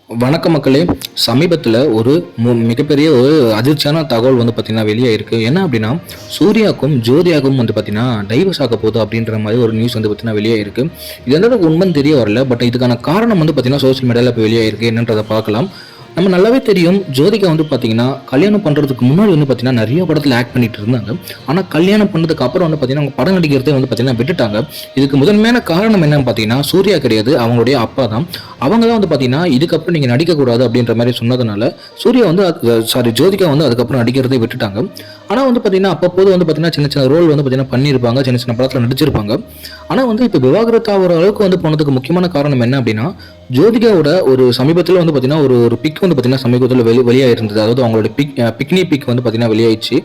வணக்க மக்களே. சமீபத்தில் ஒரு மிகப்பெரிய ஒரு அதிர்ச்சியான தகவல் வந்து பார்த்தீங்கன்னா வெளியாயிருக்கு. என்ன அப்படின்னா, சூர்யாவுக்கும் ஜோதியாவுக்கும் வந்து பார்த்தீங்கன்னா டைவர்ஸ் ஆக போகுது அப்படின்ற மாதிரி ஒரு நியூஸ் வந்து பார்த்தீங்கன்னா வெளியாயிருக்கு. இது எந்த அளவுக்கு உண்மைன்னு தெரிய வரல. பட் இதுக்கான காரணம் வந்து பார்த்தீங்கன்னா சோஷியல் மீடியாவில் இப்போ வெளியாயிருக்கு. என்னன்றதை பார்க்கலாம். நம்ம நல்லாவே தெரியும், ஜோதிகா வந்து பார்த்தீங்கன்னா கல்யாணம் பண்ணுறதுக்கு முன்னாடி வந்து பார்த்தீங்கன்னா நிறைய படத்தில் ஆக்ட் பண்ணிட்டு இருந்தாங்க. ஆனால் கல்யாணம் பண்ணதுக்கு அப்புறம் வந்து பார்த்தீங்கன்னா அவங்க படம் நடிக்கிறதே வந்து பார்த்தீங்கன்னா விட்டுட்டாங்க. இதுக்கு முதன்மையான காரணம் என்னன்னு பார்த்தீங்கன்னா சூர்யா கிடையாது, அவங்களுடைய அப்பா தான். அவங்க தான் வந்து பார்த்தீங்கன்னா இதுக்கப்புறம் நீங்கள் நடிக்கக்கூடாது அப்படின்ற மாதிரி சொன்னதுனால சூர்யா வந்து ஜோதிகா வந்து அதுக்கப்புறம் நடிக்கிறதே விட்டுட்டாங்க. ஆனால் வந்து பார்த்தீங்கன்னா அப்பப்போது வந்து பார்த்தீங்கன்னா சின்ன சின்ன ரோல் வந்து பார்த்தீங்கன்னா பண்ணியிருப்பாங்க, சின்ன சின்ன படத்தில் நடிச்சிருப்பாங்க. ஆனால் வந்து இப்போ விவாகரத்து ஆகிற அளவுக்கு வந்து போனதுக்கு முக்கியமான காரணம் என்ன அப்படின்னா, ஜோதிகாவோட ஒரு சமீபத்தில் வந்து பார்த்தீங்கன்னா ஒரு பிக் வந்து பார்த்தீங்கன்னா சமீபத்தில் வெளியாக இருந்தது. அதாவது அவங்களோட பிக்னி பிக் வந்து பார்த்தீங்கன்னா வெளியாயிடுச்சு.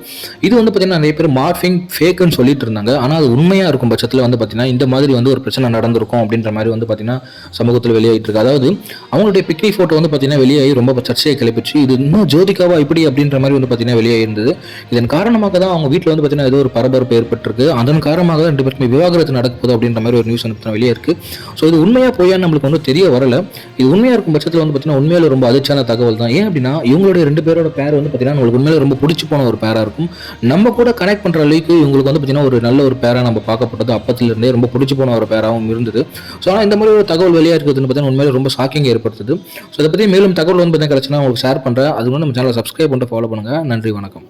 இது வந்து பார்த்தீங்கன்னா நிறைய பேர் மார்ஃபிங் ஃபேக்குன்னு சொல்லிட்டு இருந்தாங்க. ஆனால் அது உண்மையாக இருக்கும் பட்சத்தில் வந்து பார்த்தீங்கன்னா இந்த மாதிரி வந்து ஒரு பிரச்சனை நடந்திருக்கும் அப்படின்ற மாதிரி வந்து பார்த்தீங்கன்னா சமூகத்தில் வெளியாகிட்டு இருக்கு. அதாவது அவங்களுடைய பிக்னி ஃபோட்டோ வந்து பார்த்தீங்கன்னா வெளியாகி ரொம்ப சர்ச்சையை கிளப்பிச்சு. இது இன்னும் ஜோதிகாவா இப்படி அப்படின்ற மாதிரி வந்து பார்த்தீங்கன்னா வெளியாகி இருந்தது. இதன் காரணமாக தான் அவங்க வீட்டில் வந்து பார்த்தீங்கன்னா ஏதோ ஒரு பரபரப்பு ஏற்பட்டிருக்கு. அதன் காரணமாக தான் 2 பேருக்குமே விவாகரத்து நடக்குது அப்படின்ற மாதிரி ஒரு நியூஸ் வந்து வெளியே இருக்கு. ஸோ இது உண்மையாக போயான்னு நம்மளுக்கு வந்து தெரிய வரல. இது உண்மையாக இருக்கும் பட்சத்தில் வந்து பார்த்தீங்கன்னா உண்மையில ரொம்ப அதிர்ச்சியான தகவல் தான். ஏன் அப்படின்னா இவங்களுடைய 2 பேரோட பேர் வந்து பார்த்தீங்கன்னா உங்களுக்கு உண்மையில ரொம்ப பிடிச்சி போன ஒரு பேராக இருக்கும். நம்ம கூட கனெக்ட் பண்ணுற அளவுக்கு இவங்களுக்கு வந்து பார்த்தீங்கன்னா ஒரு நல்ல ஒரு பேராக நம்ம பார்க்கப்பட்டது அப்பத்திலிருந்தே ரொம்ப பிடிச்சி போன ஒரு பேராகவும் இருந்தது. ஸோ ஆனால் இந்த மாதிரி ஒரு தகவல் வெளியாக இருக்குதுன்னு பார்த்தீங்கன்னா உண்மையில ரொம்ப ஷாக்கிங் ஏற்படுத்துது. ஸோ இதை பற்றி மேலும் தகவல் வந்து பார்த்தீங்கன்னா கிடைச்சுன்னா உங்களுக்கு ஷேர் பண்ணுறேன். அது வந்து நம்ம சேனலை சப்ஸ்கிரைப் பண்ணிட்டு ஃபாலோ பண்ணுங்கள். நன்றி, வணக்கம்.